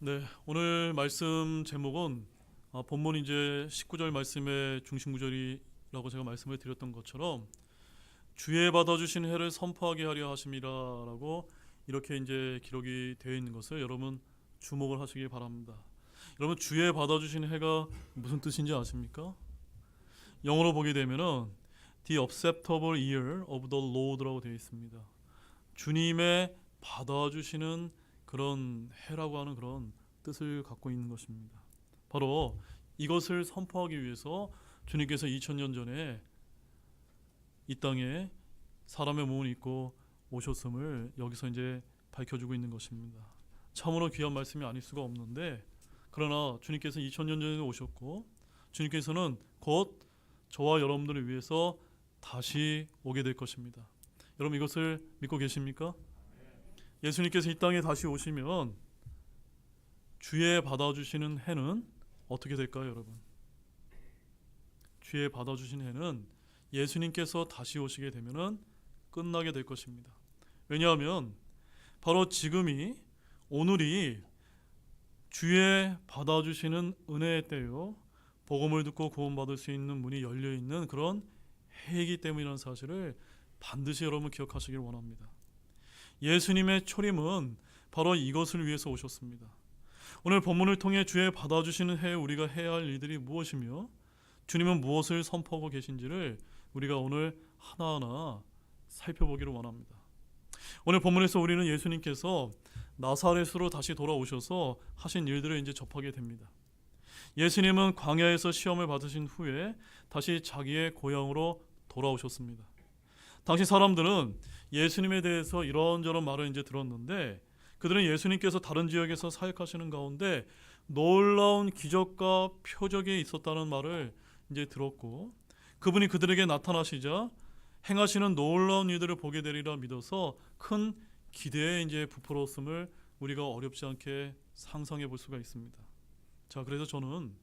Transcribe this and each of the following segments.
네, 오늘 말씀 제목은 본문 이제 19절 말씀의 중심 구절이라고 제가 말씀을 드렸던 것처럼 주의 받아주신 해를 선포하게 하려 하심이라라고 이렇게 이제 기록이 되어 있는 것을 여러분 주목을 하시기 바랍니다. 여러분 주의 받아주신 해가 무슨 뜻인지 아십니까? 영어로 보게 되면은 The acceptable year of the Lord라고 되어 있습니다. 주님의 받아주시는 그런 해라고 하는 그런 뜻을 갖고 있는 것입니다. 바로 이것을 선포하기 위해서 주님께서 2000년 전에 이 땅에 사람의 몸을 입고 오셨음을 여기서 이제 밝혀주고 있는 것입니다. 참으로 귀한 말씀이 아닐 수가 없는데, 그러나 주님께서 2000년 전에 오셨고 주님께서는 곧 저와 여러분들을 위해서 다시 오게 될 것입니다. 여러분 이것을 믿고 계십니까? 예수님께서 이 땅에 다시 오시면 주의 받아주시는 해는 어떻게 될까요, 여러분? 주의 받아주신 해는 예수님께서 다시 오시게 되면은 끝나게 될 것입니다. 왜냐하면 바로 지금이, 오늘이 주의 받아주시는 은혜의 때요, 복음을 듣고 구원받을 수 있는 문이 열려있는 그런 해이기 때문이라는 사실을 반드시 여러분 기억하시길 원합니다. 예수님의 초림은 바로 이것을 위해서 오셨습니다. 오늘 본문을 통해 주의 받아주시는 해에 우리가 해야 할 일들이 무엇이며 주님은 무엇을 선포하고 계신지를 우리가 오늘 하나하나 살펴보기를 원합니다. 오늘 본문에서 우리는 예수님께서 나사렛으로 다시 돌아오셔서 하신 일들을 이제 접하게 됩니다. 예수님은 광야에서 시험을 받으신 후에 다시 자기의 고향으로 돌아오셨습니다. 당시 사람들은 예수님에 대해서 이런저런 말을 이제 들었는데, 그들은 예수님께서 다른 지역에서 사역하시는 가운데 놀라운 기적과 표적이 있었다는 말을 이제 들었고, 그분이 그들에게 나타나시자 행하시는 놀라운 일들을 보게 되리라 믿어서 큰 기대에 이제 부풀었음을 우리가 어렵지 않게 상상해 볼 수가 있습니다. 자, 그래서 저는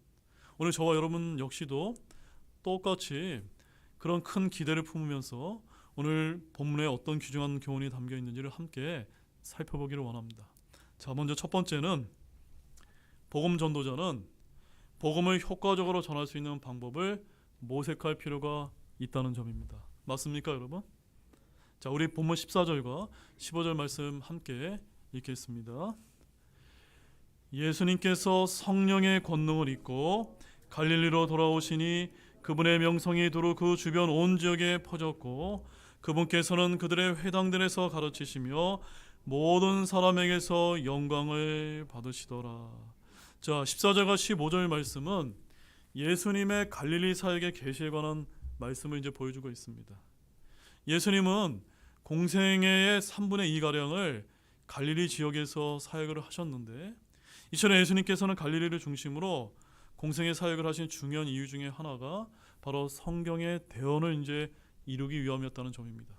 오늘 저와 여러분 역시도 똑같이 그런 큰 기대를 품으면서 오늘 본문에 어떤 귀중한 교훈이 담겨 있는지를 함께 살펴보기를 원합니다. 자, 먼저 첫 번째는 복음 전도자는 복음을 효과적으로 전할 수 있는 방법을 모색할 필요가 있다는 점입니다. 맞습니까, 여러분? 자, 우리 본문 14절과 15절 말씀 함께 읽겠습니다. 예수님께서 성령의 권능을 입고 갈릴리로 돌아오시니 그분의 명성이 두루 그 주변 온 지역에 퍼졌고 그분께서는 그들의 회당들에서 가르치시며 모든 사람에게서 영광을 받으시더라. 자, 14절과 15절 말씀은 예수님의 갈릴리 사역의 계시에 관한 말씀을 이제 보여주고 있습니다. 예수님은 공생애의 3분의 2가량을 갈릴리 지역에서 사역을 하셨는데, 이처럼 예수님께서는 갈릴리를 중심으로 공생의 사역을 하신 중요한 이유 중에 하나가 바로 성경의 대언을 이제 이루기 위함이었다는 점입니다.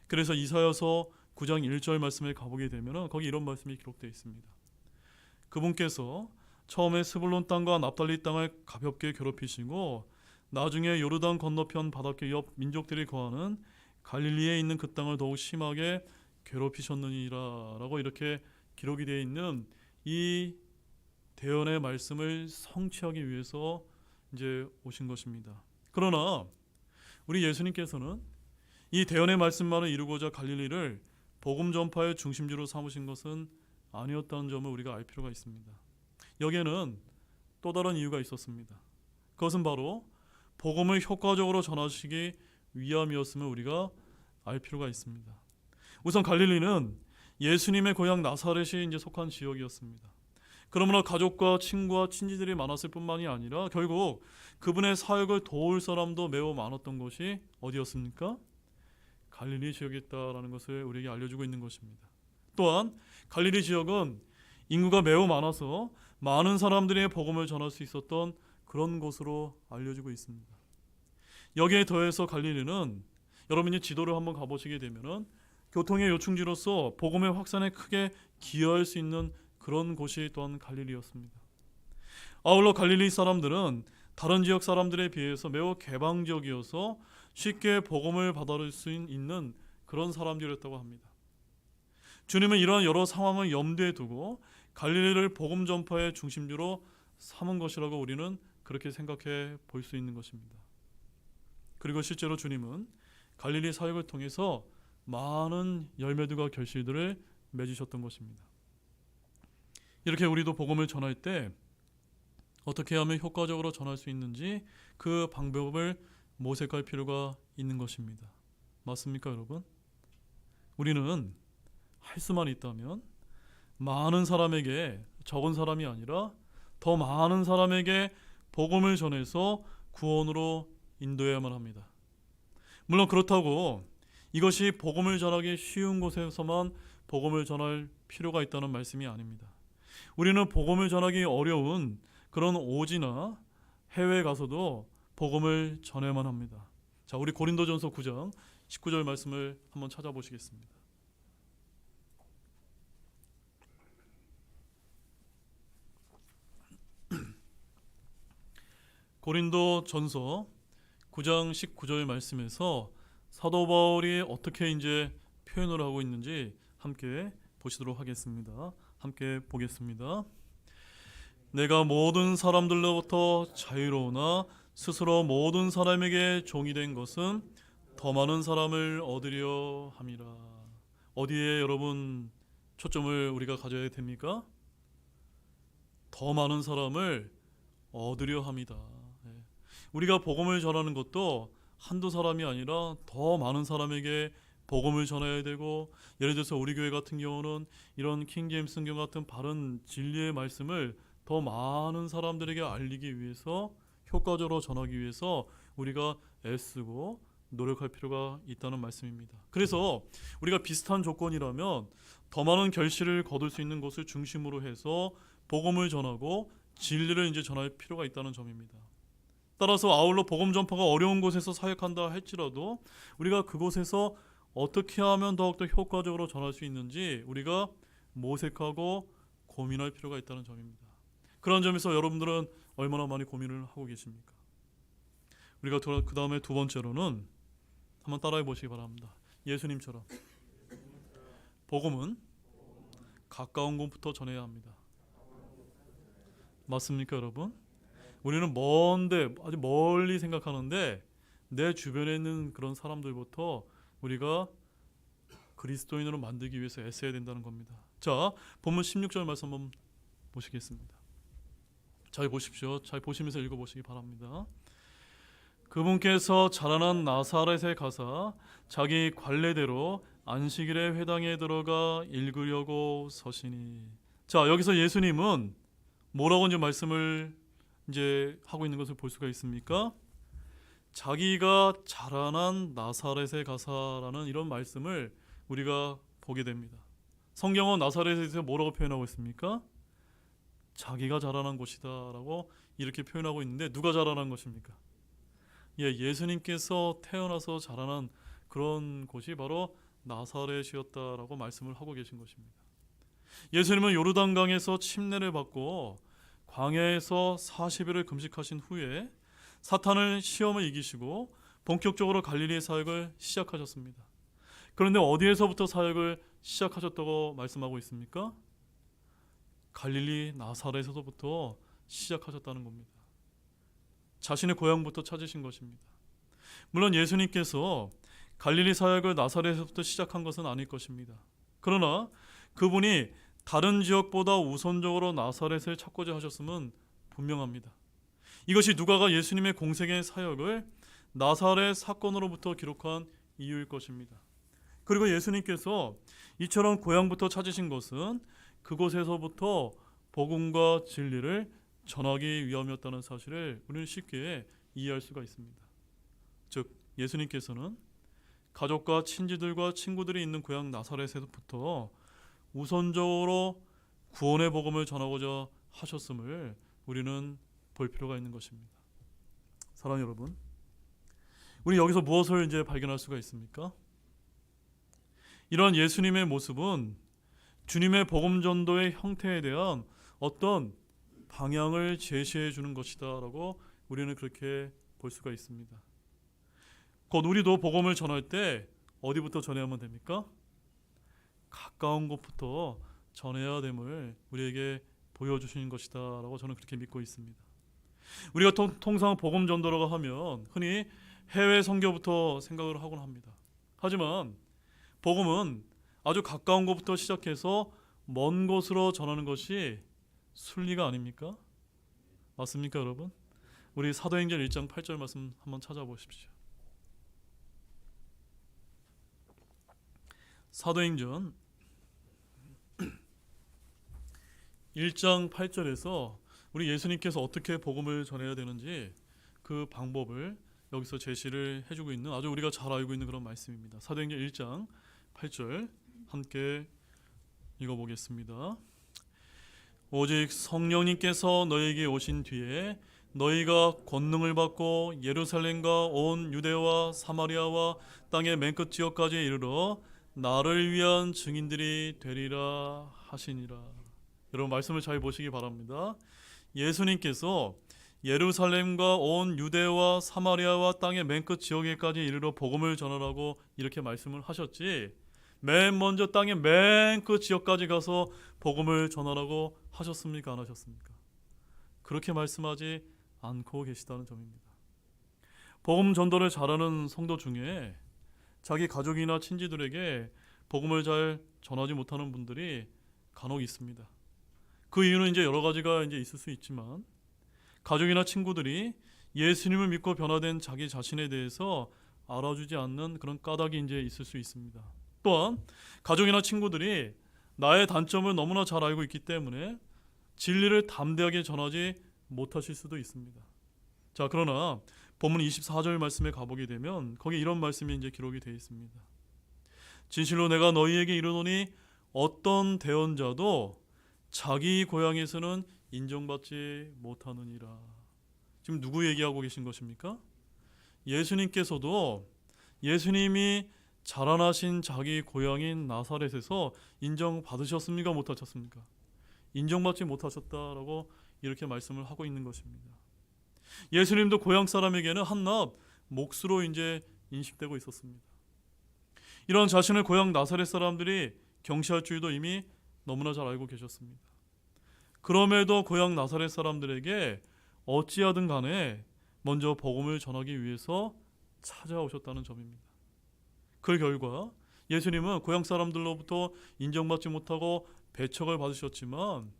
그래서 이사야서 9장 1절 말씀에 가보게 되면 거기 이런 말씀이 기록되어 있습니다. 그분께서 처음에 스불론 땅과 납달리 땅을 가볍게 괴롭히시고 나중에 요르단 건너편 바닷가 옆 민족들이 거하는 갈릴리에 있는 그 땅을 더욱 심하게 괴롭히셨느니라 라고 이렇게 기록이 되어 있는 이 대언의 말씀을 성취하기 위해서 이제 오신 것입니다. 그러나 우리 예수님께서는 이 대언의 말씀만을 이루고자 갈릴리를 복음 전파의 중심지로 삼으신 것은 아니었다는 점을 우리가 알 필요가 있습니다. 여기에는 또 다른 이유가 있었습니다. 그것은 바로 복음을 효과적으로 전하시기 위함이었음을 우리가 알 필요가 있습니다. 우선 갈릴리는 예수님의 고향 나사렛이 이제 속한 지역이었습니다. 그러므로 가족과 친구와 친지들이 많았을 뿐만이 아니라 결국 그분의 사역을 도울 사람도 매우 많았던 곳이 어디였습니까? 갈릴리 지역이었다라는 것을 우리에게 알려주고 있는 것입니다. 또한 갈릴리 지역은 인구가 매우 많아서 많은 사람들이 복음을 전할 수 있었던 그런 곳으로 알려지고 있습니다. 여기에 더해서 갈릴리는 여러분이 지도를 한번 가보시게 되면은 교통의 요충지로서 복음의 확산에 크게 기여할 수 있는 그런 곳이 또한 갈릴리였습니다. 아울러 갈릴리 사람들은 다른 지역 사람들에 비해서 매우 개방적이어서 쉽게 복음을 받아들일 수 있는 그런 사람들이었다고 합니다. 주님은 이러한 여러 상황을 염두에 두고 갈릴리를 복음 전파의 중심지로 삼은 것이라고 우리는 그렇게 생각해 볼 수 있는 것입니다. 그리고 실제로 주님은 갈릴리 사역을 통해서 많은 열매들과 결실들을 맺으셨던 것입니다. 이렇게 우리도 복음을 전할 때 어떻게 하면 효과적으로 전할 수 있는지 그 방법을 모색할 필요가 있는 것입니다. 맞습니까, 여러분? 우리는 할 수만 있다면 많은 사람에게, 적은 사람이 아니라 더 많은 사람에게 복음을 전해서 구원으로 인도해야만 합니다. 물론 그렇다고 이것이 복음을 전하기 쉬운 곳에서만 복음을 전할 필요가 있다는 말씀이 아닙니다. 우리는 복음을 전하기 어려운 그런 오지나 해외에 가서도 복음을 전해야만 합니다. 자, 우리 고린도전서 9장 19절 말씀을 한번 찾아보시겠습니다. 고린도전서 9장 19절 말씀에서 사도 바울이 어떻게 이제 표현을 하고 있는지 함께 보시도록 하겠습니다. 함께 보겠습니다. 내가 모든 사람들로부터 자유로우나 스스로 모든 사람에게 종이 된 것은 더 많은 사람을 얻으려 함이라. 어디에 여러분 초점을 우리가 가져야 됩니까? 더 많은 사람을 얻으려 합니다. 우리가 복음을 전하는 것도 한두 사람이 아니라 더 많은 사람에게 복음을 전해야 되고, 예를 들어서 우리 교회 같은 경우는 이런 킹제임스 성경 같은 바른 진리의 말씀을 더 많은 사람들에게 알리기 위해서, 효과적으로 전하기 위해서 우리가 애쓰고 노력할 필요가 있다는 말씀입니다. 그래서 우리가 비슷한 조건이라면 더 많은 결실을 거둘 수 있는 것을 중심으로 해서 복음을 전하고 진리를 이제 전할 필요가 있다는 점입니다. 따라서 아울러 복음 전파가 어려운 곳에서 사역한다 할지라도 우리가 그곳에서 어떻게 하면 더욱더 효과적으로 전할 수 있는지 우리가 모색하고 고민할 필요가 있다는 점입니다. 그런 점에서 여러분들은 얼마나 많이 고민을 하고 계십니까? 우리가 그 다음에 두 번째로는 한번 따라해 보시기 바랍니다. 예수님처럼 복음은 가까운 곳부터 전해야 합니다. 맞습니까, 여러분? 우리는 먼데, 아주 멀리 생각하는데 내 주변에 있는 그런 사람들부터 우리가 그리스도인으로 만들기 위해서 애써야 된다는 겁니다. 자, 본문 16절 말씀 한번 보시겠습니다. 잘 보십시오. 잘 보시면서 읽어보시기 바랍니다. 그분께서 자라난 나사렛에 가사 자기 관례대로 안식일에 회당에 들어가 읽으려고 서시니. 자, 여기서 예수님은 뭐라고 이제 말씀을 이제 하고 있는 것을 볼 수가 있습니까? 자기가 자라난 나사렛에 가사라는 이런 말씀을 우리가 보게 됩니다. 성경은 나사렛에서 뭐라고 표현하고 있습니까? 자기가 자라난 곳이다라고 이렇게 표현하고 있는데 누가 자라난 것입니까? 예수님께서 태어나서 자라난 그런 곳이 바로 나사렛이었다라고 말씀을 하고 계신 것입니다. 예수님은 요르단강에서 침례를 받고 광야에서 40일을 금식하신 후에 사탄을 시험을 이기시고 본격적으로 갈릴리 사역을 시작하셨습니다. 그런데 어디에서부터 사역을 시작하셨다고 말씀하고 있습니까? 갈릴리 나사렛에서부터 시작하셨다는 겁니다. 자신의 고향부터 찾으신 것입니다. 물론 예수님께서 갈릴리 사역을 나사렛에서부터 시작한 것은 아닐 것입니다. 그러나 그분이 다른 지역보다 우선적으로 나사렛을 찾고자 하셨음은 분명합니다. 이것이 누가가 예수님의 공생의 사역을 나사렛 사건으로부터 기록한 이유일 것입니다. 그리고 예수님께서 이처럼 고향부터 찾으신 것은 그곳에서부터 복음과 진리를 전하기 위함이었다는 사실을 우리는 쉽게 이해할 수가 있습니다. 즉 예수님께서는 가족과 친지들과 친구들이 있는 고향 나사렛에서부터 우선적으로 구원의 복음을 전하고자 하셨음을 우리는 볼 필요가 있는 것입니다. 사랑하는 여러분, 우리 여기서 무엇을 이제 발견할 수가 있습니까? 이러한 예수님의 모습은 주님의 복음 전도의 형태에 대한 어떤 방향을 제시해 주는 것이다라고 우리는 그렇게 볼 수가 있습니다. 곧 우리도 복음을 전할 때 어디부터 전해야만 됩니까? 가까운 곳부터 전해야 됨을 우리에게 보여주시는 것이다 라고 저는 그렇게 믿고 있습니다. 우리가 통상 복음 전도라고 하면 흔히 해외 선교부터 생각을 하곤 합니다. 하지만 복음은 아주 가까운 곳부터 시작해서 먼 곳으로 전하는 것이 순리가 아닙니까? 맞습니까, 여러분? 우리 사도행전 1장 8절 말씀 한번 찾아보십시오. 사도행전 1장 8절에서 우리 예수님께서 어떻게 복음을 전해야 되는지 그 방법을 여기서 제시를 해주고 있는 아주 우리가 잘 알고 있는 그런 말씀입니다. 사도행전 1장 8절 함께 읽어보겠습니다. 오직 성령님께서 너에게 오신 뒤에 너희가 권능을 받고 예루살렘과 온 유대와 사마리아와 땅의 맨 끝 지역까지 이르러 나를 위한 증인들이 되리라 하시니라. 여러분 말씀을 잘 보시기 바랍니다. 예수님께서 예루살렘과 온 유대와 사마리아와 땅의 맨 끝 지역에까지 이르러 복음을 전하라고 이렇게 말씀을 하셨지, 맨 먼저 땅의 맨 끝 지역까지 가서 복음을 전하라고 하셨습니까? 안 하셨습니까? 그렇게 말씀하지 않고 계시다는 점입니다. 복음 전도를 잘하는 성도 중에 자기 가족이나 친지들에게 복음을 잘 전하지 못하는 분들이 간혹 있습니다. 그 이유는 이제 여러 가지가 이제 있을 수 있지만, 가족이나 친구들이 예수님을 믿고 변화된 자기 자신에 대해서 알아주지 않는 그런 까닭이 이제 있을 수 있습니다. 또한 가족이나 친구들이 나의 단점을 너무나 잘 알고 있기 때문에 진리를 담대하게 전하지 못하실 수도 있습니다. 자, 그러나 본문 24절 말씀에 가보게 되면 거기 이런 말씀이 이제 기록이 되어 있습니다. 진실로 내가 너희에게 이르노니 어떤 대언자도 자기 고향에서는 인정받지 못하느니라. 지금 누구 얘기하고 계신 것입니까? 예수님께서도 예수님이 자라나신 자기 고향인 나사렛에서 인정받으셨습니까? 못하셨습니까? 인정받지 못하셨다라고 이렇게 말씀을 하고 있는 것입니다. 예수님도 고향 사람에게는 한낱 몫으로 이제 인식되고 있었습니다. 이런 자신의 고향 나사렛 사람들이 경시할 줄도 이미 너무나 잘 알고 계셨습니다. 그럼에도 고향 나사렛 사람들에게 어찌하든 간에 먼저 복음을 전하기 위해서 찾아오셨다는 점입니다. 그 결과 예수님은 고향 사람들로부터 인정받지 못하고 배척을 받으셨지만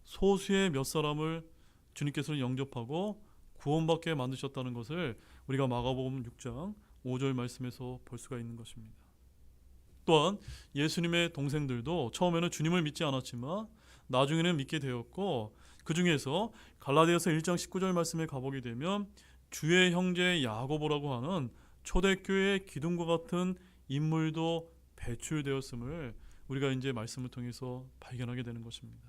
소수의 몇 사람을 주님께서는 영접하고 구원받게 만드셨다는 것을 우리가 마가복음 6장 5절 말씀에서 볼 수가 있는 것입니다. 또한 예수님의 동생들도 처음에는 주님을 믿지 않았지만 나중에는 믿게 되었고, 그 중에서 갈라디아서 1장 19절 말씀에 가보게 되면 주의 형제 야고보라고 하는 초대교회의 기둥과 같은 인물도 배출되었음을 우리가 이제 말씀을 통해서 발견하게 되는 것입니다.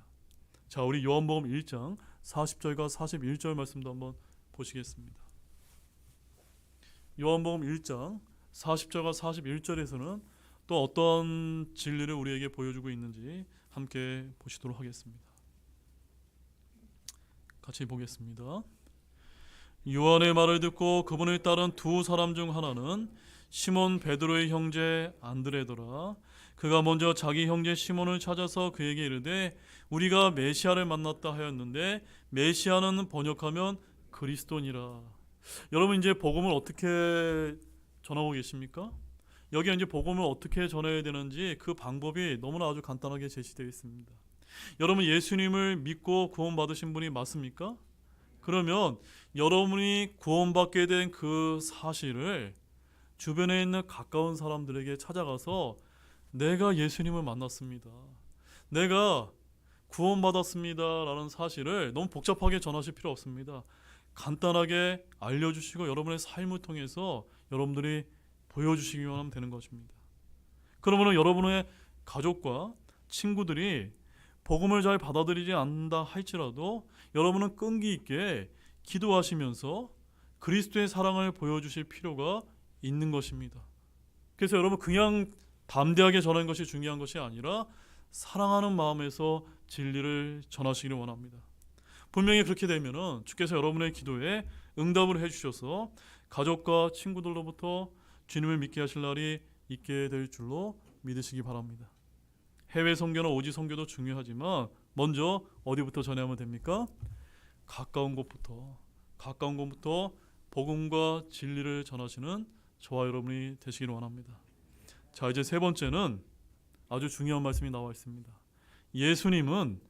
자, 우리 요한복음 1장 40절과 41절 말씀도 한번 보시겠습니다. 요한복음 1장 40절과 41절에서는 또 어떤 진리를 우리에게 보여주고 있는지 함께 보시도록 하겠습니다. 같이 보겠습니다. 요한의 말을 듣고 그분을 따른 두 사람 중 하나는 시몬 베드로의 형제 안드레더라. 그가 먼저 자기 형제 시몬을 찾아서 그에게 이르되 우리가 메시아를 만났다 하였는데, 메시아는 번역하면 그리스도니라. 여러분 이제 복음을 어떻게 전하고 계십니까? 여기 이제 복음을 어떻게 전해야 되는지 그 방법이 너무나 아주 간단하게 제시되어 있습니다. 여러분 예수님을 믿고 구원받으신 분이 맞습니까? 그러면 여러분이 구원받게 된 그 사실을 주변에 있는 가까운 사람들에게 찾아가서 내가 예수님을 만났습니다, 내가 구원받았습니다 라는 사실을 너무 복잡하게 전하실 필요 없습니다. 간단하게 알려주시고 여러분의 삶을 통해서 여러분들이 보여주시기만 하면 되는 것입니다. 그러면 여러분의 가족과 친구들이 복음을 잘 받아들이지 않는다 할지라도 여러분은 끈기 있게 기도하시면서 그리스도의 사랑을 보여주실 필요가 있는 것입니다. 그래서 여러분 그냥 담대하게 전하는 것이 중요한 것이 아니라 사랑하는 마음에서 진리를 전하시기를 원합니다. 분명히 그렇게 되면은 주께서 여러분의 기도에 응답을 해주셔서 가족과 친구들로부터 주님을 믿게 하실 날이 있게 될 줄로 믿으시기 바랍니다. 해외 선교나 오지 선교도 중요하지만 먼저 어디부터 전하면 됩니까? 가까운 곳부터 복음과 진리를 전하시는 저와 여러분이 되시기를 원합니다. 자, 이제 세 번째는 아주 중요한 말씀이 나와 있습니다. 예수님은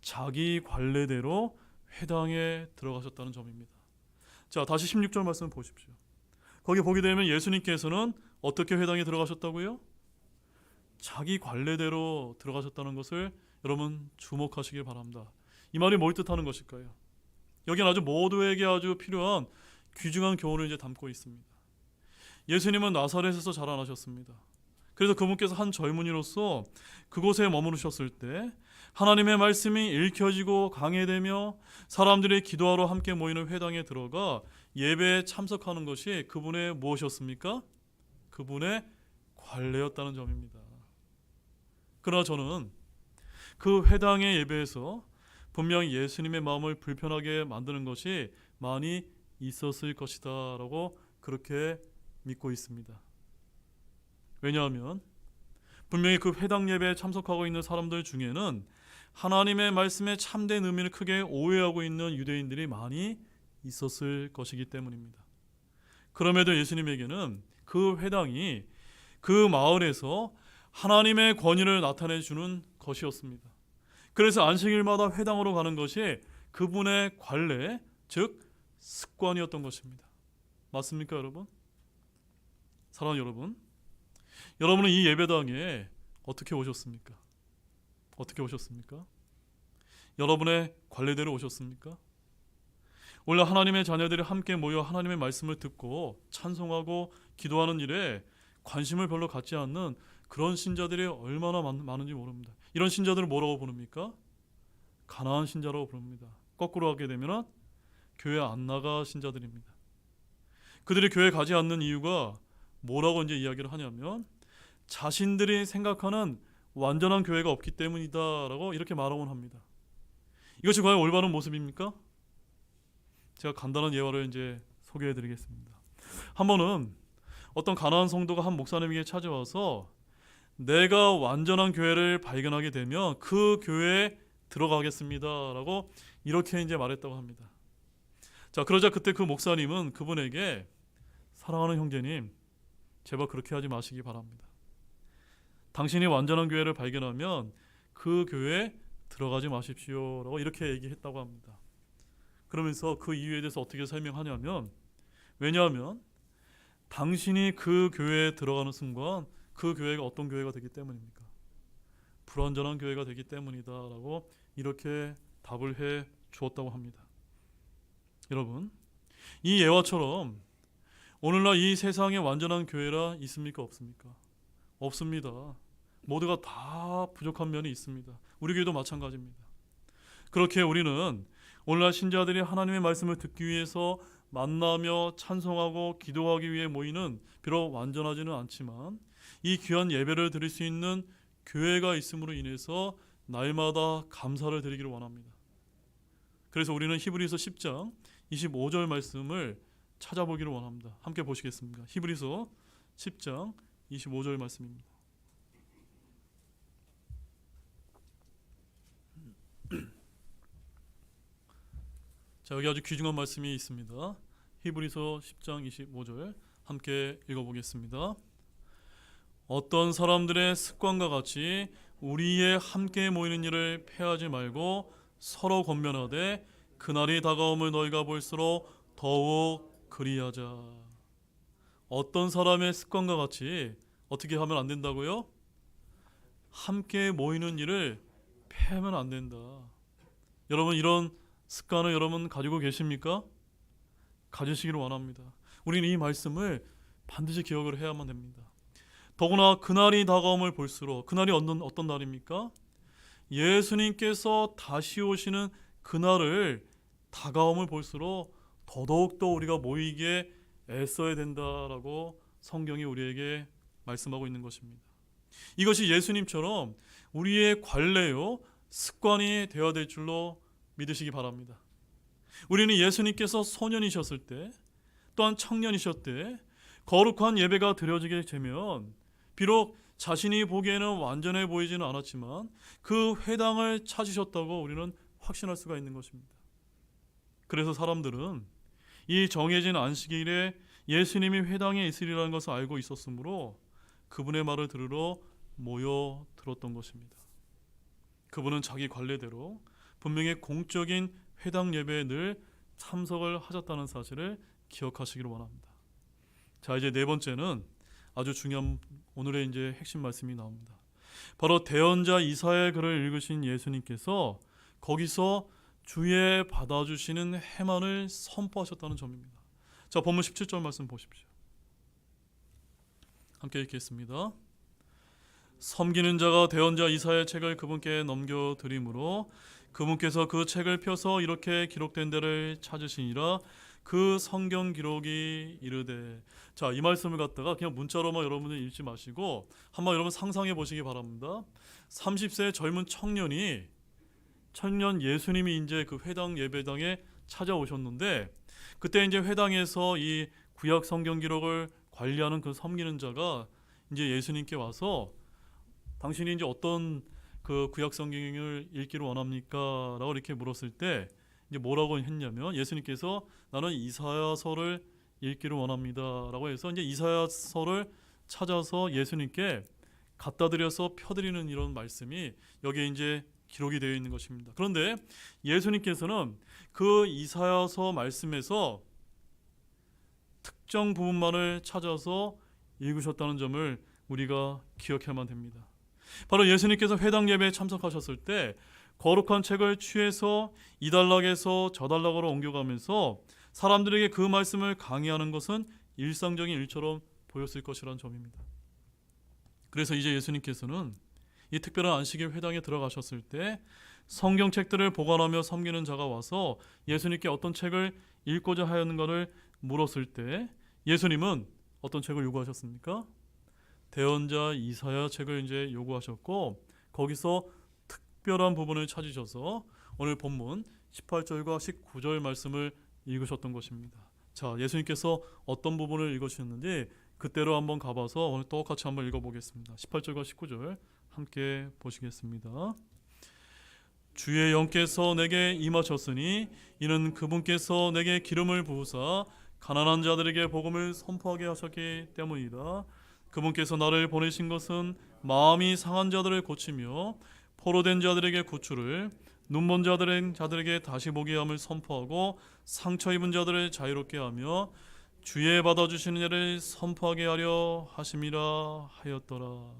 자기 관례대로 회당에 들어가셨다는 점입니다. 자, 다시 16절 말씀 보십시오. 거기 보게 되면 예수님께서는 어떻게 회당에 들어가셨다고요? 자기 관례대로 들어가셨다는 것을 여러분 주목하시길 바랍니다. 이 말이 뭘 뜻하는 것일까요? 여기는 아주 모두에게 아주 필요한 귀중한 교훈을 이제 담고 있습니다. 예수님은 나사렛에서 자라나셨습니다. 그래서 그분께서 한 젊은이로서 그곳에 머무르셨을 때 하나님의 말씀이 읽혀지고 강해되며 사람들이 기도하러 함께 모이는 회당에 들어가 예배에 참석하는 것이 그분의 무엇이었습니까? 그분의 관례였다는 점입니다. 그러나 저는 그 회당의 예배에서 분명히 예수님의 마음을 불편하게 만드는 것이 많이 있었을 것이다 라고 그렇게 믿고 있습니다. 왜냐하면 분명히 그 회당 예배에 참석하고 있는 사람들 중에는 하나님의 말씀의 참된 의미를 크게 오해하고 있는 유대인들이 많이 있었을 것이기 때문입니다. 그럼에도 예수님에게는 그 회당이 그 마을에서 하나님의 권위를 나타내주는 것이었습니다. 그래서 안식일마다 회당으로 가는 것이 그분의 관례, 즉 습관이었던 것입니다. 맞습니까, 여러분? 사랑하는 여러분, 여러분은 이 예배당에 어떻게 오셨습니까? 어떻게 오셨습니까? 여러분의 관례대로 오셨습니까? 원래 하나님의 자녀들이 함께 모여 하나님의 말씀을 듣고 찬송하고 기도하는 일에 관심을 별로 갖지 않는 그런 신자들이 얼마나 많은지 모릅니다. 이런 신자들을 뭐라고 부릅니까? 가난한 신자라고 부릅니다. 거꾸로 하게 되면 교회 안 나가 신자들입니다. 그들이 교회 가지 않는 이유가 뭐라고 이제 이야기를 하냐면 자신들이 생각하는 완전한 교회가 없기 때문이다라고 이렇게 말하곤 합니다. 이것이 과연 올바른 모습입니까? 제가 간단한 예화를 이제 소개해드리겠습니다. 한 번은 어떤 가난한 성도가 한 목사님에게 찾아와서 내가 완전한 교회를 발견하게 되면 그 교회에 들어가겠습니다라고 이렇게 이제 말했다고 합니다. 자, 그러자 그때 그 목사님은 그분에게 사랑하는 형제님, 제발 그렇게 하지 마시기 바랍니다. 당신이 완전한 교회를 발견하면 그 교회에 들어가지 마십시오라고 이렇게 얘기했다고 합니다. 그러면서 그 이유에 대해서 어떻게 설명하냐면, 왜냐하면 당신이 그 교회에 들어가는 순간 그 교회가 어떤 교회가 되기 때문입니까? 불완전한 교회가 되기 때문이다라고 이렇게 답을 해 주었다고 합니다. 여러분, 이 예화처럼 오늘날 이 세상에 완전한 교회라 있습니까? 없습니까? 없습니다. 모두가 다 부족한 면이 있습니다. 우리 교회도 마찬가지입니다. 그렇게 우리는 오늘날 신자들이 하나님의 말씀을 듣기 위해서 만나며 찬송하고 기도하기 위해 모이는 비록 완전하지는 않지만 이 귀한 예배를 드릴 수 있는 교회가 있음으로 인해서 날마다 감사를 드리기를 원합니다. 그래서 우리는 히브리서 10장 25절 말씀을 찾아보기를 원합니다. 함께 보시겠습니다. 히브리서 10장 25절 말씀입니다. 자, 여기 아주 귀중한 말씀이 있습니다. 히브리서 10장 25절 함께 읽어보겠습니다. 어떤 사람들의 습관과 같이 우리의 함께 모이는 일을 폐하지 말고 서로 권면하되 그날이 다가옴을 너희가 볼수록 더욱 그리하자. 어떤 사람의 습관과 같이 어떻게 하면 안 된다고요? 함께 모이는 일을 폐하면 안 된다. 여러분, 이런 습관을 여러분 가지고 계십니까? 가지시기를 원합니다. 우리는 이 말씀을 반드시 기억을 해야만 됩니다. 더구나 그날이 다가옴을 볼수록, 그날이 어떤 날입니까? 예수님께서 다시 오시는 그날을 다가옴을 볼수록 더더욱더 우리가 모이게 애써야 된다라고 성경이 우리에게 말씀하고 있는 것입니다. 이것이 예수님처럼 우리의 관례요 습관이 되어야 될 줄로 믿으시기 바랍니다. 우리는 예수님께서 소년이셨을 때 또한 청년이셨을 때 거룩한 예배가 드려지게 되면 비록 자신이 보기에는 완전해 보이지는 않았지만 그 회당을 찾으셨다고 우리는 확신할 수가 있는 것입니다. 그래서 사람들은 이 정해진 안식일에 예수님이 회당에 있으리라는 것을 알고 있었으므로 그분의 말을 들으러 모여 들었던 것입니다. 그분은 자기 관례대로 분명히 공적인 회당 예배에 늘 참석을 하셨다는 사실을 기억하시기를 원합니다. 자, 이제 네 번째는 아주 중요한 오늘의 이제 핵심 말씀이 나옵니다. 바로 대언자 이사야의 글을 읽으신 예수님께서 거기서 주의 받아주시는 해만을 선포하셨다는 점입니다. 자, 본문 17절 말씀 보십시오. 함께 읽겠습니다. 섬기는 자가 대언자 이사야의 책을 그분께 넘겨드리므로 그분께서 그 책을 펴서 이렇게 기록된 데를 찾으시니라. 그 성경 기록이 이르되. 자, 이 말씀을 갖다가 그냥 문자로만 여러분들 읽지 마시고 한번 여러분 상상해 보시기 바랍니다. 30세의 젊은 청년 예수님이 이제 그 회당 예배당에 찾아오셨는데, 그때 이제 회당에서 이 구약 성경 기록을 관리하는 그 섬기는 자가 이제 예수님께 와서 당신이 이제 어떤 그 구약 성경을 읽기를 원합니까? 라고 이렇게 물었을 때 이제 뭐라고 했냐면, 예수님께서 나는 이사야서를 읽기를 원합니다 라고 해서 이제 이사야서를 찾아서 예수님께 갖다 드려서 펴드리는 이런 말씀이 여기에 이제 기록이 되어 있는 것입니다. 그런데 예수님께서는 그 이사야서 말씀에서 특정 부분만을 찾아서 읽으셨다는 점을 우리가 기억해야만 됩니다. 바로 예수님께서 회당 예배에 참석하셨을 때 거룩한 책을 취해서 이 단락에서 저 단락으로 옮겨가면서 사람들에게 그 말씀을 강의하는 것은 일상적인 일처럼 보였을 것이라는 점입니다. 그래서 이제 예수님께서는 이 특별한 안식일 회당에 들어가셨을 때 성경책들을 보관하며 섬기는 자가 와서 예수님께 어떤 책을 읽고자 하였는가를 물었을 때 예수님은 어떤 책을 요구하셨습니까? 대언자 이사야 책을 이제 요구하셨고, 거기서 특별한 부분을 찾으셔서 오늘 본문 18절과 19절 말씀을 읽으셨던 것입니다. 자, 예수님께서 어떤 부분을 읽으셨는지 그때로 한번 가봐서 오늘 똑같이 한번 읽어보겠습니다. 18절과 19절 함께 보시겠습니다. 주의 영께서 내게 임하셨으니 이는 그분께서 내게 기름을 부으사 가난한 자들에게 복음을 선포하게 하셨기 때문이다. 그분께서 나를 보내신 것은 마음이 상한 자들을 고치며 포로된 자들에게 구출을, 눈먼 자들에게 다시 보게 함을 선포하고 상처 입은 자들을 자유롭게 하며 주의 받아주시는 일을 선포하게 하려 하심이라 하였더라.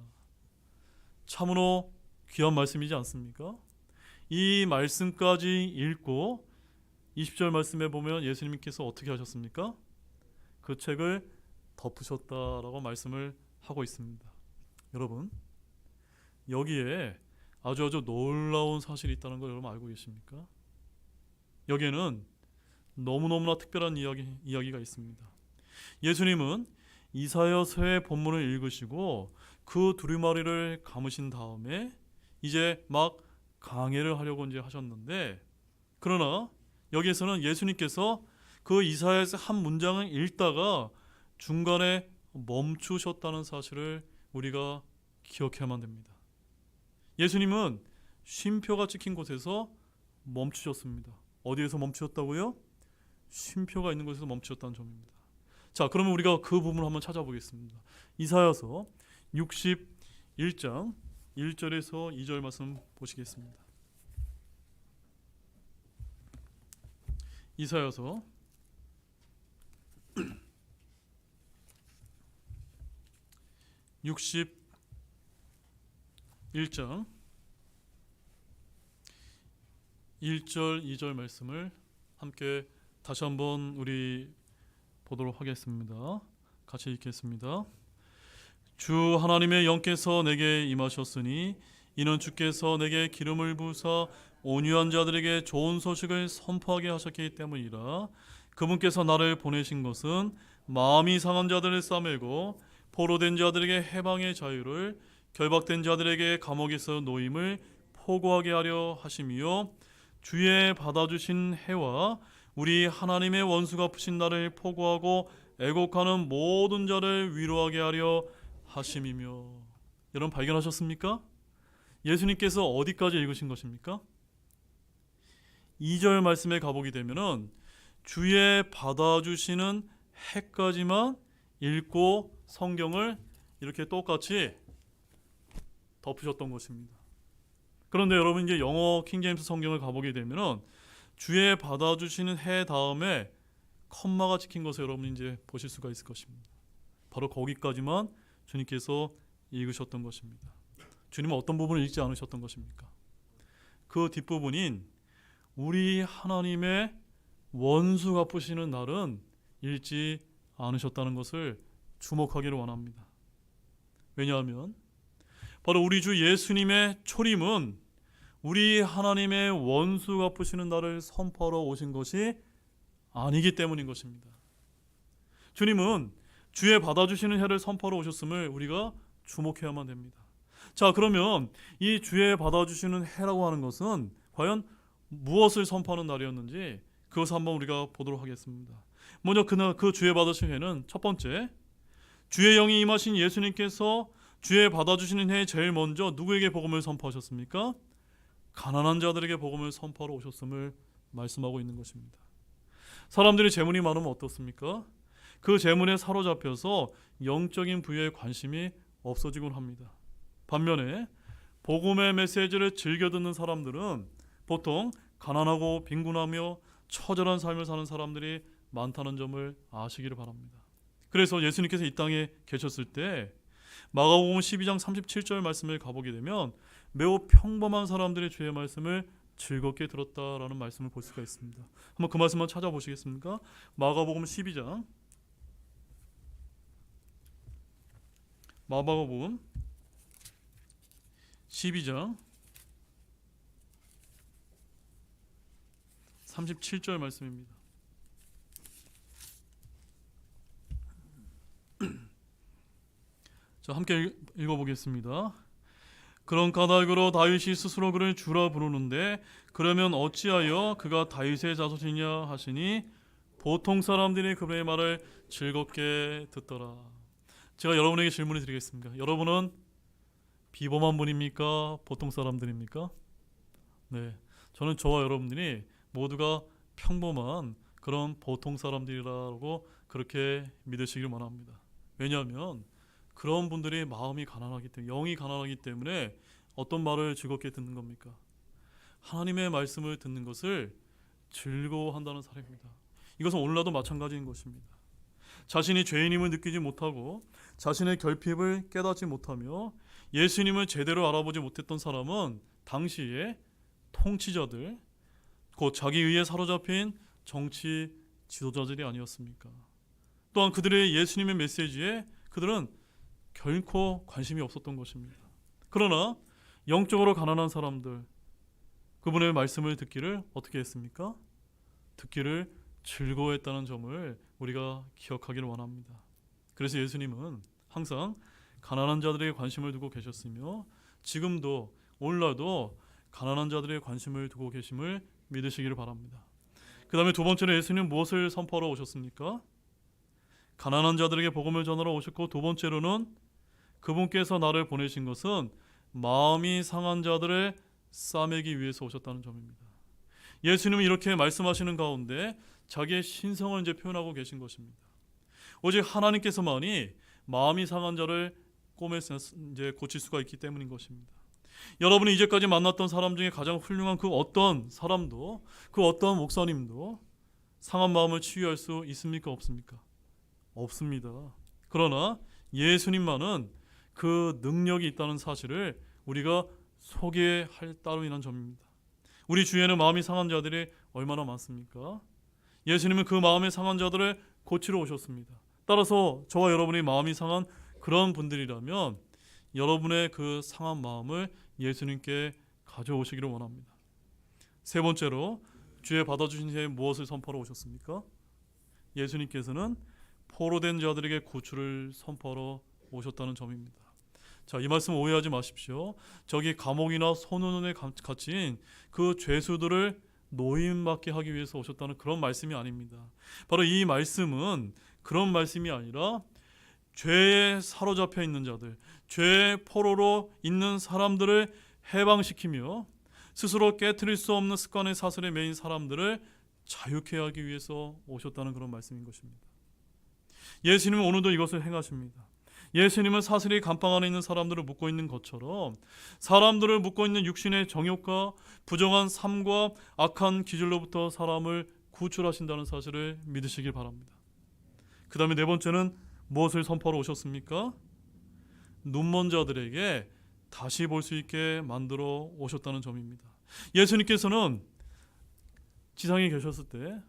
참으로 귀한 말씀이지 않습니까? 이 말씀까지 읽고 20절 말씀에 보면 예수님께서 어떻게 하셨습니까? 그 책을 덮으셨다라고 말씀을 하고 있습니다. 여러분, 여기에 아주 놀라운 사실이 있다는 걸 여러분 알고 계십니까? 여기에는 너무너무나 특별한 이야기가 있습니다. 예수님은 이사야서의 본문을 읽으시고 그 두루마리를 감으신 다음에 이제 막 강해를 하려고 이제 하셨는데, 그러나 여기에서는 예수님께서 그 이사야에서 한 문장을 읽다가 중간에 멈추셨다는 사실을 우리가 기억해야만 됩니다. 예수님은 쉼표가 찍힌 곳에서 멈추셨습니다. 어디에서 멈추셨다고요? 쉼표가 있는 곳에서 멈추셨다는 점입니다. 자, 그러면 우리가 그 부분을 한번 찾아보겠습니다. 이사야서 61장 1절에서 2절 말씀 보시겠습니다. 이사야서 61장 1절 2절 말씀을 함께 다시 한번 우리 보도록 하겠습니다. 같이 읽겠습니다. 주 하나님의 영께서 내게 임하셨으니 이는 주께서 내게 기름을 부으사 온유한 자들에게 좋은 소식을 선포하게 하셨기 때문이라. 그분께서 나를 보내신 것은 마음이 상한 자들을 싸매고 포로된 자들에게 해방의 자유를, 결박된 자들에게 감옥에서 노임을 포고하게 하려 하심이요, 주의 받아주신 해와 우리 하나님의 원수 갚으신 날을 포고하고 애곡하는 모든 자를 위로하게 하려 하심이며. 여러분 발견하셨습니까? 예수님께서 어디까지 읽으신 것입니까? 2절 말씀에 가보게 되면은 주의 받아주시는 해까지만 읽고 성경을 이렇게 똑같이 덮으셨던 것입니다. 그런데 여러분 이제 영어 킹제임스 성경을 가보게 되면은 주의 받아주시는 해 다음에 컴마가 찍힌 것을 여러분 이제 보실 수가 있을 것입니다. 바로 거기까지만 주님께서 읽으셨던 것입니다. 주님은 어떤 부분을 읽지 않으셨던 것입니까? 그 뒷부분인 우리 하나님의 원수 갚으시는 날은 읽지 않으셨다는 것을 주목하기를 원합니다. 왜냐하면 바로 우리 주 예수님의 초림은 우리 하나님의 원수 갚으시는 날을 선포하러 오신 것이 아니기 때문인 것입니다. 주님은 주의 받아주시는 해를 선포하러 오셨음을 우리가 주목해야만 됩니다. 자, 그러면 이 주의 받아주시는 해라고 하는 것은 과연 무엇을 선포하는 날이었는지 그것을 한번 우리가 보도록 하겠습니다. 먼저 그 주의 받아주시는 해는 첫 번째, 주의 영이 임하신 예수님께서 주의 받아주시는 해에 제일 먼저 누구에게 복음을 선포하셨습니까? 가난한 자들에게 복음을 선포하러 오셨음을 말씀하고 있는 것입니다. 사람들이 재물이 많으면 어떻습니까? 그 재물에 사로잡혀서 영적인 부여에 관심이 없어지곤 합니다. 반면에 복음의 메시지를 즐겨 듣는 사람들은 보통 가난하고 빈곤하며 처절한 삶을 사는 사람들이 많다는 점을 아시기를 바랍니다. 그래서 예수님께서 이 땅에 계셨을 때 마가복음 12장 37절 말씀을 가보게 되면 매우 평범한 사람들의 주의 말씀을 즐겁게 들었다라는 말씀을 볼 수가 있습니다. 한번 그 말씀만 찾아보시겠습니까? 마가복음 12장 마가복음 12장 37절 말씀입니다. 자, 함께 읽어보겠습니다. 그런 까닭으로 다윗이 스스로 그를 주라 부르는데 그러면 어찌하여 그가 다윗의 자손이냐 하시니 보통 사람들이 그의 말을 즐겁게 듣더라. 제가 여러분에게 질문을 드리겠습니다. 여러분은 비범한 분입니까? 보통 사람들입니까? 네, 저는 저와 여러분들이 모두가 평범한 그런 보통 사람들이라고 그렇게 믿으시길 원합니다. 왜냐하면 그런 분들이 마음이 가난하기 때문에, 영이 가난하기 때문에 어떤 말을 즐겁게 듣는 겁니까? 하나님의 말씀을 듣는 것을 즐거워한다는 사람입니다. 이것은 오늘날도 마찬가지인 것입니다. 자신이 죄인임을 느끼지 못하고 자신의 결핍을 깨닫지 못하며 예수님을 제대로 알아보지 못했던 사람은 당시에 통치자들, 곧 자기 의에 사로잡힌 정치 지도자들이 아니었습니까? 또한 그들의 예수님의 메시지에 그들은 결코 관심이 없었던 것입니다. 그러나 영적으로 가난한 사람들, 그분의 말씀을 듣기를 어떻게 했습니까? 듣기를 즐거워했다는 점을 우리가 기억하기를 원합니다. 그래서 예수님은 항상 가난한 자들에게 관심을 두고 계셨으며 지금도 오늘날도 가난한 자들에게 관심을 두고 계심을 믿으시기를 바랍니다. 그 다음에 두 번째로 예수님은 무엇을 선포하러 오셨습니까? 가난한 자들에게 복음을 전하러 오셨고, 두 번째로는 그분께서 나를 보내신 것은 마음이 상한 자들을 싸매기 위해서 오셨다는 점입니다. 예수님은 이렇게 말씀하시는 가운데 자기의 신성을 이제 표현하고 계신 것입니다. 오직 하나님께서만이 마음이 상한 자를 꼬매서 이제 고칠 수가 있기 때문인 것입니다. 여러분이 이제까지 만났던 사람 중에 가장 훌륭한 그 어떤 사람도, 그 어떤 목사님도 상한 마음을 치유할 수 있습니까? 없습니까? 없습니다. 그러나 예수님만은 그 능력이 있다는 사실을 우리가 소개할 따로 있는 점입니다. 우리 주위에는 마음이 상한 자들이 얼마나 많습니까? 예수님은 그 마음이 상한 자들을 고치러 오셨습니다. 따라서 저와 여러분이 마음이 상한 그런 분들이라면 여러분의 그 상한 마음을 예수님께 가져오시기를 원합니다. 세 번째로 주의 받아주신 해에 무엇을 선포하러 오셨습니까? 예수님께서는 포로된 자들에게 구출을 선포하러 오셨다는 점입니다. 자, 이 말씀 오해하지 마십시오. 저기 감옥이나 소년원에 갇힌 그 죄수들을 노임받게 하기 위해서 오셨다는 그런 말씀이 아닙니다. 바로 이 말씀은 그런 말씀이 아니라 죄에 사로잡혀 있는 자들, 죄의 포로로 있는 사람들을 해방시키며 스스로 깨트릴 수 없는 습관의 사슬에 매인 사람들을 자유케 하기 위해서 오셨다는 그런 말씀인 것입니다. 예수님은 오늘도 이것을 행하십니다. 예수님은 사슬이 감방 안에 있는 사람들을 묶고 있는 것처럼 사람들을 묶고 있는 육신의 정욕과 부정한 삶과 악한 기질로부터 사람을 구출하신다는 사실을 믿으시길 바랍니다. 그 다음에 네 번째는 무엇을 선포하러 오셨습니까? 눈먼 자들에게 다시 볼 수 있게 만들어 오셨다는 점입니다. 예수님께서는 지상에 계셨을 때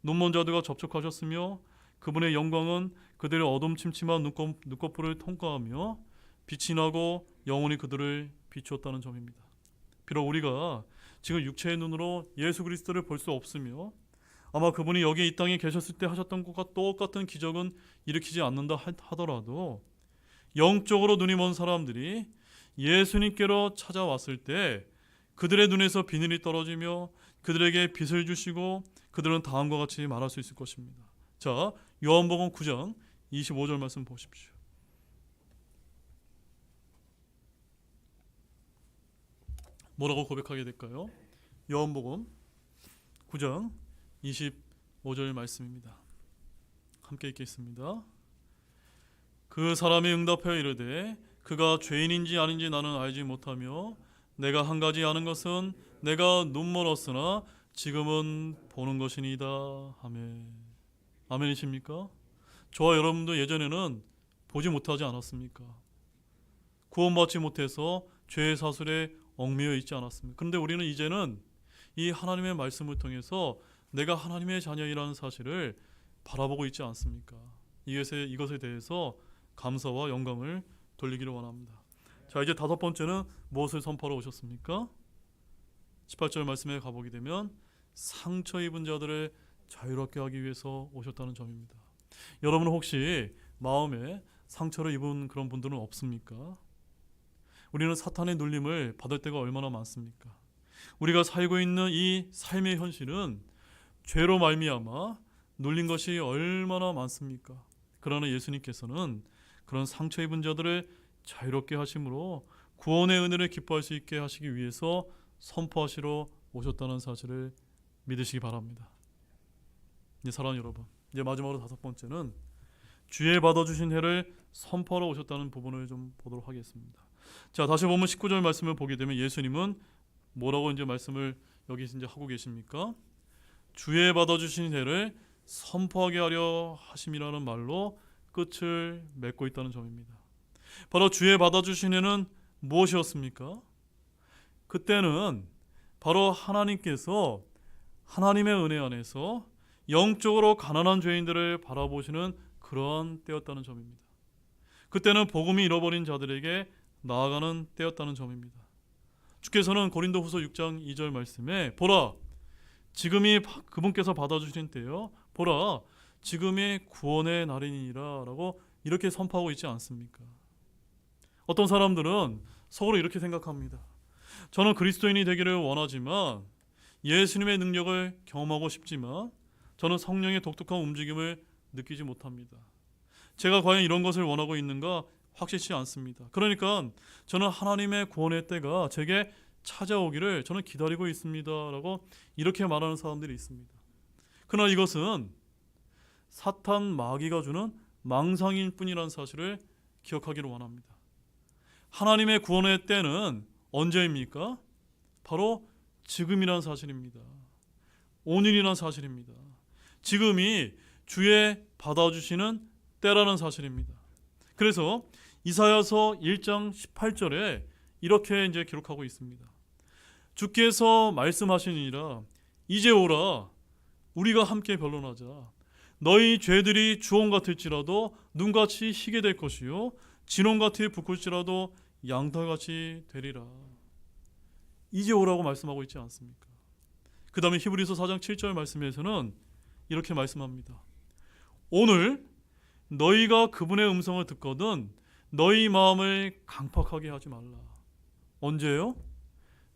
눈먼 자들과 접촉하셨으며 그분의 영광은 그들의 어둠침침한 눈꺼풀을 통과하며 빛이 나고 영원히 그들을 비추었다는 점입니다. 비록 우리가 지금 육체의 눈으로 예수 그리스도를 볼 수 없으며 아마 그분이 여기 이 땅에 계셨을 때 하셨던 것과 똑같은 기적은 일으키지 않는다 하더라도 영적으로 눈이 먼 사람들이 예수님께로 찾아왔을 때 그들의 눈에서 비늘이 떨어지며 그들에게 빛을 주시고 그들은 다음과 같이 말할 수 있을 것입니다. 자, 요한복음 9장 25절 말씀 보십시오. 뭐라고 고백하게 될까요? 요한복음 9장 25절 말씀입니다. 함께 읽겠습니다. 그 사람이 응답하여 이르되 그가 죄인인지 아닌지 나는 알지 못하며 내가 한 가지 아는 것은 내가 눈멀었으나 지금은 보는 것이니이다. 아멘. 아멘이십니까? 저와 여러분도 예전에는 보지 못하지 않았습니까? 구원받지 못해서 죄의 사슬에 얽매여 있지 않았습니까? 그런데 우리는 이제는 이 하나님의 말씀을 통해서 내가 하나님의 자녀이라는 사실을 바라보고 있지 않습니까? 이것에 대해서 감사와 영광을 돌리기를 원합니다. 자, 이제 다섯 번째는 무엇을 선포하러 오셨습니까? 18절 말씀에 가보게 되면 상처 입은 자들을 자유롭게 하기 위해서 오셨다는 점입니다. 여러분은 혹시 마음에 상처를 입은 그런 분들은 없습니까? 우리는 사탄의 눌림을 받을 때가 얼마나 많습니까? 우리가 살고 있는 이 삶의 현실은 죄로 말미암아 눌린 것이 얼마나 많습니까? 그러나 예수님께서는 그런 상처 입은 자들을 자유롭게 하심으로 구원의 은혜를 기뻐할 수 있게 하시기 위해서 선포하시러 오셨다는 사실을 믿으시기 바랍니다. 이제 사랑하는 여러분, 이제 마지막으로 다섯 번째는 주의 받아주신 해를 선포하러 오셨다는 부분을 좀 보도록 하겠습니다. 자, 다시 보면 19절 말씀을 보게 되면 예수님은 뭐라고 이제 말씀을 여기 이제 하고 계십니까? 주의 받아주신 해를 선포하게 하려 하심이라는 말로 끝을 맺고 있다는 점입니다. 바로 주의 받아주신 해는 무엇이었습니까? 그때는 바로 하나님께서 하나님의 은혜 안에서 영적으로 가난한 죄인들을 바라보시는 그러한 때였다는 점입니다. 그때는 복음이 잃어버린 자들에게 나아가는 때였다는 점입니다. 주께서는 고린도후서 6장 2절 말씀에 보라 지금이 그분께서 받아주신 때요 보라 지금이 구원의 날이니라 라고 이렇게 선포하고 있지 않습니까? 어떤 사람들은 속으로 이렇게 생각합니다. 저는 그리스도인이 되기를 원하지만 예수님의 능력을 경험하고 싶지만 저는 성령의 독특한 움직임을 느끼지 못합니다. 제가 과연 이런 것을 원하고 있는가 확실치 않습니다. 그러니까 저는 하나님의 구원의 때가 제게 찾아오기를 저는 기다리고 있습니다 라고 이렇게 말하는 사람들이 있습니다. 그러나 이것은 사탄 마귀가 주는 망상일 뿐이라는 사실을 기억하기를 원합니다. 하나님의 구원의 때는 언제입니까? 바로 지금이라는 사실입니다. 오늘이라는 사실입니다. 지금이 주의 받아주시는 때라는 사실입니다. 그래서 이사야서 1장 18절에 이렇게 이제 기록하고 있습니다. 주께서 말씀하시니라 이제 오라 우리가 함께 변론하자. 너희 죄들이 주홍 같을지라도 눈같이 희게 될 것이요 진홍같이 붉을지라도 양털같이 되리라. 이제 오라고 말씀하고 있지 않습니까? 그 다음에 히브리서 4장 7절 말씀에서는 이렇게 말씀합니다. 오늘 너희가 그분의 음성을 듣거든 너희 마음을 강팍하게 하지 말라. 언제요?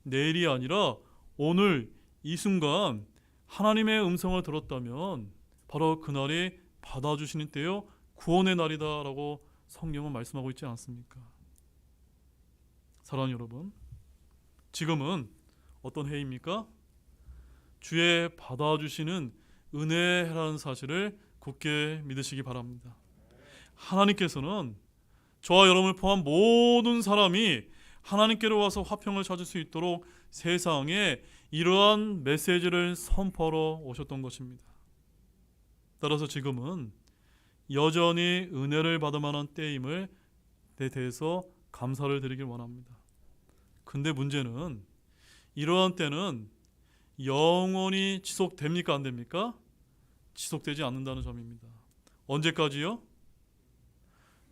내일이 아니라 오늘 이 순간 하나님의 음성을 들었다면 바로 그날이 받아주시는 때요 구원의 날이다 라고 성경은 말씀하고 있지 않습니까? 사랑하는 여러분, 지금은 어떤 해입니까? 주의 받아주시는 은혜라는 사실을 굳게 믿으시기 바랍니다. 하나님께서는 저와 여러분을 포함 모든 사람이 하나님께로 와서 화평을 찾을 수 있도록 세상에 이러한 메시지를 선포하러 오셨던 것입니다. 따라서 지금은 여전히 은혜를 받을 만한 때임을 대해서 감사를 드리길 원합니다. 근데 문제는 이러한 때는 영원히 지속됩니까? 안 됩니까? 지속되지 않는다는 점입니다. 언제까지요?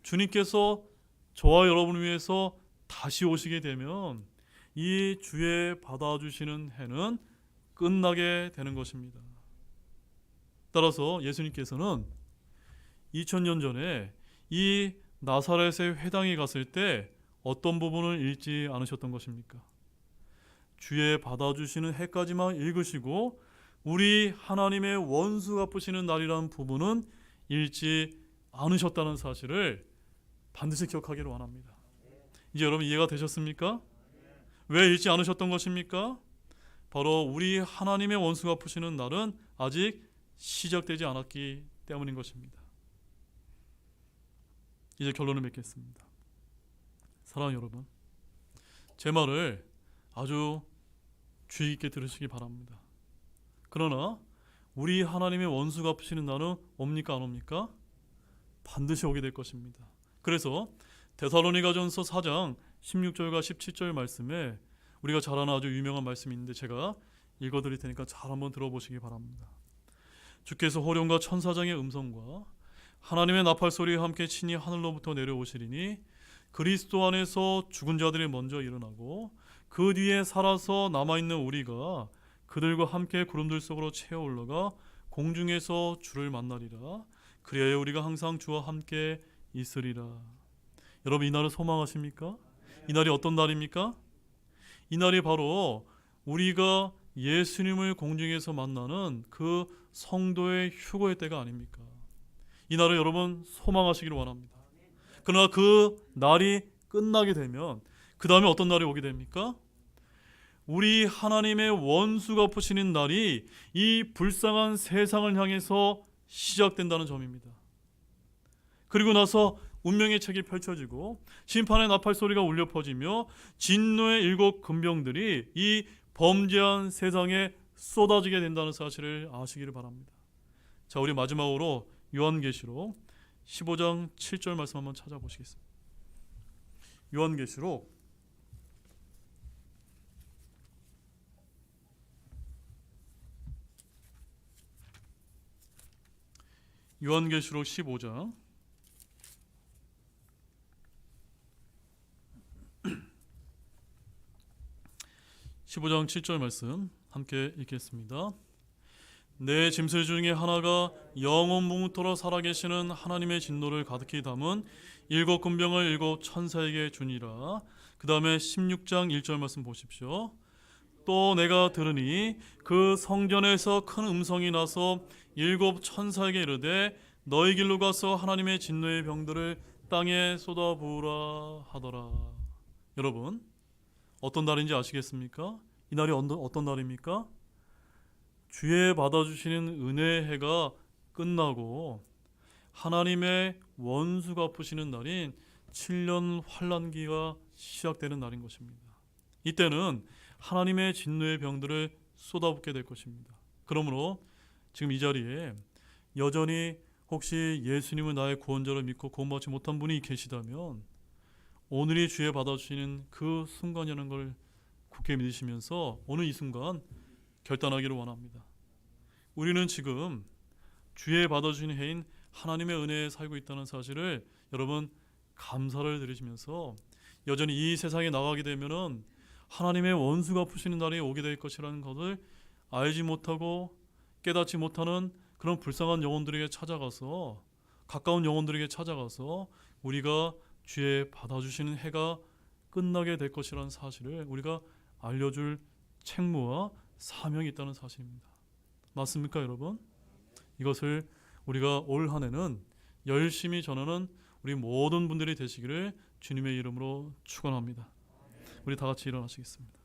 주님께서 저와 여러분을 위해서 다시 오시게 되면 이 주의 받아주시는 해는 끝나게 되는 것입니다. 따라서 예수님께서는 2000년 전에 이 나사렛의 회당에 갔을 때 어떤 부분을 읽지 않으셨던 것입니까? 주의 받아주시는 해까지만 읽으시고 우리 하나님의 원수 갚으시는 날이라는 부분은 읽지 않으셨다는 사실을 반드시 기억하기를 원합니다. 이제 여러분 이해가 되셨습니까? 왜 읽지 않으셨던 것입니까? 바로 우리 하나님의 원수 갚으시는 날은 아직 시작되지 않았기 때문인 것입니다. 이제 결론을 맺겠습니다. 사랑하는 여러분, 제 말을 아주 주의 깊게 들으시기 바랍니다. 그러나 우리 하나님의 원수 갚으시는 날은 옵니까 안 옵니까? 반드시 오게 될 것입니다. 그래서 데살로니가전서 4장 16절과 17절 말씀에 우리가 잘 아는 아주 유명한 말씀이 있는데 제가 읽어드릴 테니까 잘 한번 들어보시기 바랍니다. 주께서 호령과 천사장의 음성과 하나님의 나팔 소리와 함께 친히 하늘로부터 내려오시리니 그리스도 안에서 죽은 자들이 먼저 일어나고 그 뒤에 살아서 남아있는 우리가 그들과 함께 구름들 속으로 채어 올라가 공중에서 주를 만나리라. 그리하여 우리가 항상 주와 함께 있으리라. 여러분 이 날을 소망하십니까? 이 날이 어떤 날입니까? 이 날이 바로 우리가 예수님을 공중에서 만나는 그 성도의 휴거의 때가 아닙니까? 이 날을 여러분 소망하시기를 원합니다. 그러나 그 날이 끝나게 되면 그 다음에 어떤 날이 오게 됩니까? 우리 하나님의 원수가 푸시는 날이 이 불쌍한 세상을 향해서 시작된다는 점입니다. 그리고 나서 운명의 책이 펼쳐지고 심판의 나팔 소리가 울려 퍼지며 진노의 7 군병들이 이 범죄한 세상에 쏟아지게 된다는 사실을 아시기를 바랍니다. 자, 우리 마지막으로 요한계시록 15장 7절 말씀 한번 찾아보시겠습니다. 요한계시록 15장 15장 7절 말씀 함께 읽겠습니다. 내 짐승 중에 하나가 영원무토록 살아계시는 하나님의 진노를 가득히 담은 7 군병을 7 천사에게 주니라. 그 다음에 16장 1절 말씀 보십시오. 또 내가 들으니 그 성전에서 큰 음성이 나서 7 천사에게 이르되 너희 길로 가서 하나님의 진노의 병들을 땅에 쏟아부으라 하더라. 여러분 어떤 날인지 아시겠습니까? 이 날이 어떤 날입니까? 주의 받아주시는 은혜의 해가 끝나고 하나님의 원수 갚으시는 날인 7년 환란기가 시작되는 날인 것입니다. 이때는 하나님의 진노의 병들을 쏟아붓게 될 것입니다. 그러므로 지금 이 자리에 여전히 혹시 예수님을 나의 구원자로 믿고 구원받지 못한 분이 계시다면 오늘이 주의 받아주시는 그 순간이라는 걸 굳게 믿으시면서 오늘 이 순간 결단하기를 원합니다. 우리는 지금 주의 받아주시는 해인 하나님의 은혜에 살고 있다는 사실을 여러분 감사를 드리시면서 여전히 이 세상에 나가게 되면은 하나님의 원수가 푸시는 날이 오게 될 것이라는 것을 알지 못하고 깨닫지 못하는 그런 불쌍한 영혼들에게 찾아가서 가까운 영혼들에게 찾아가서 우리가 주의 받아주시는 해가 끝나게 될 것이라는 사실을 우리가 알려줄 책무와 사명이 있다는 사실입니다. 맞습니까 여러분? 이것을 우리가 올 한 해는 열심히 전하는 우리 모든 분들이 되시기를 주님의 이름으로 축원합니다. 우리 다 같이 일어나시겠습니다.